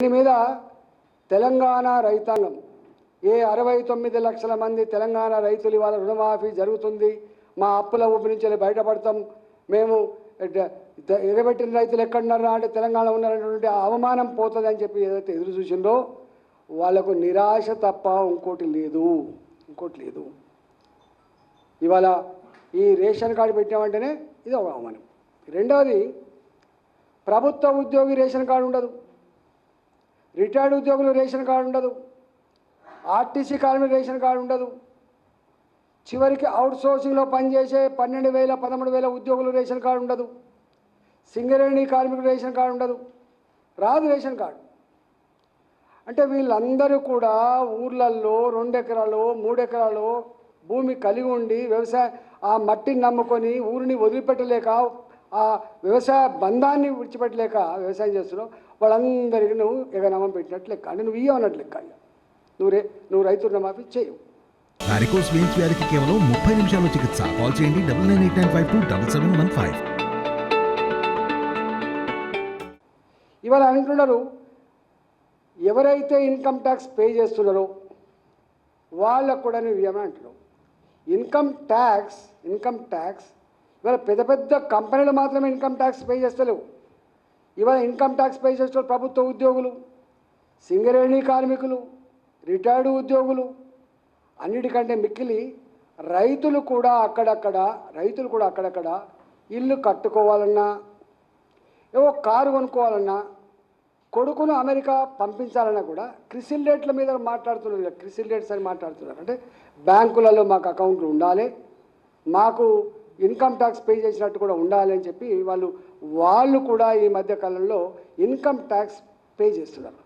దీని మీద తెలంగాణ రైతాంగం ఏ 69 లక్షల మంది తెలంగాణ రైతులు ఇవాళ రుణమాఫీ జరుగుతుంది, మా అప్పుల ఊపి నుంచి బయటపడతాం, మేము ఎగబెట్టిన రైతులు ఎక్కడున్నారా అంటే తెలంగాణ ఉన్నారనేటువంటి అవమానం పోతుందని చెప్పి ఏదైతే ఎదురు చూసిందో వాళ్ళకు నిరాశ తప్ప ఇంకోటి లేదు. ఇవాళ ఈ రేషన్ కార్డు పెట్టామంటేనే ఇది ఒక అవమానం. రెండవది, ప్రభుత్వ ఉద్యోగి రేషన్ కార్డు ఉండదు, రిటైర్డ్ ఉద్యోగులు రేషన్ కార్డు ఉండదు, ఆర్టీసీ కార్మికులు రేషన్ కార్డు ఉండదు, చివరికి అవుట్సోర్సింగ్లో పనిచేసే 12,000 13,000 ఉద్యోగులు రేషన్ కార్డు ఉండదు, సింగరేణి కార్మికులు రేషన్ కార్డు ఉండదు, రాదు రేషన్ కార్డు. అంటే వీళ్ళందరూ కూడా ఊర్లల్లో 2 ఎకరాలు 3 ఎకరాలు భూమి కలిగి ఉండి వ్యవసాయ ఆ మట్టిని నమ్ముకొని ఊరిని వదిలిపెట్టలేక ఆ వ్యవసాయ బంధాన్ని విడిచిపెట్టలేక వ్యవసాయం చేస్తున్నావు. వాళ్ళందరికీ నువ్వు ఎగనామం పెట్టినట్లు లెక్క, అంటే నువ్వు ఇవ్వనట్లు లెక్క. నువ్వు రైతు రుణమాఫీ చేయవు. వారికోస్ వెయిన్స్ వ్యాధికి కేవలం 30 నిమిషాల్లో చికిత్స. కాల్ చేయండి 9989527715. ఇవాళ అంటున్నారు, ఎవరైతే ఇన్కమ్ ట్యాక్స్ పే చేస్తున్నారో వాళ్ళకు కూడా నువ్వు ఇవ్వమని అంటున్నావు. ఇన్కమ్ ట్యాక్స్ ఇవాళ పెద్ద పెద్ద కంపెనీలు మాత్రమే ఇన్కమ్ ట్యాక్స్ పే చేస్తలేవు. ఇవాళ ఇన్కమ్ ట్యాక్స్ పే చేస్తున్న ప్రభుత్వ ఉద్యోగులు, సింగరేణి కార్మికులు, రిటైర్డ్ ఉద్యోగులు, అన్నిటికంటే మిక్కిలి రైతులు కూడా అక్కడక్కడ ఇల్లు కట్టుకోవాలన్నా, ఏవో కారు కొనుక్కోవాలన్నా, కొడుకును అమెరికా పంపించాలన్నా కూడా క్రిసిల్ రేట్ల మీద మాట్లాడుతున్నారు. క్రిసిల్ రేట్స్ అని మాట్లాడుతున్నారు. అంటే బ్యాంకులలో మాకు అకౌంట్లు ఉండాలి, మాకు ఇన్కమ్ ట్యాక్స్ పే చేసినట్టు కూడా ఉండాలి అని చెప్పి వాళ్ళు కూడా ఈ మధ్యకాలంలో ఇన్కమ్ ట్యాక్స్ పే చేస్తున్నారు.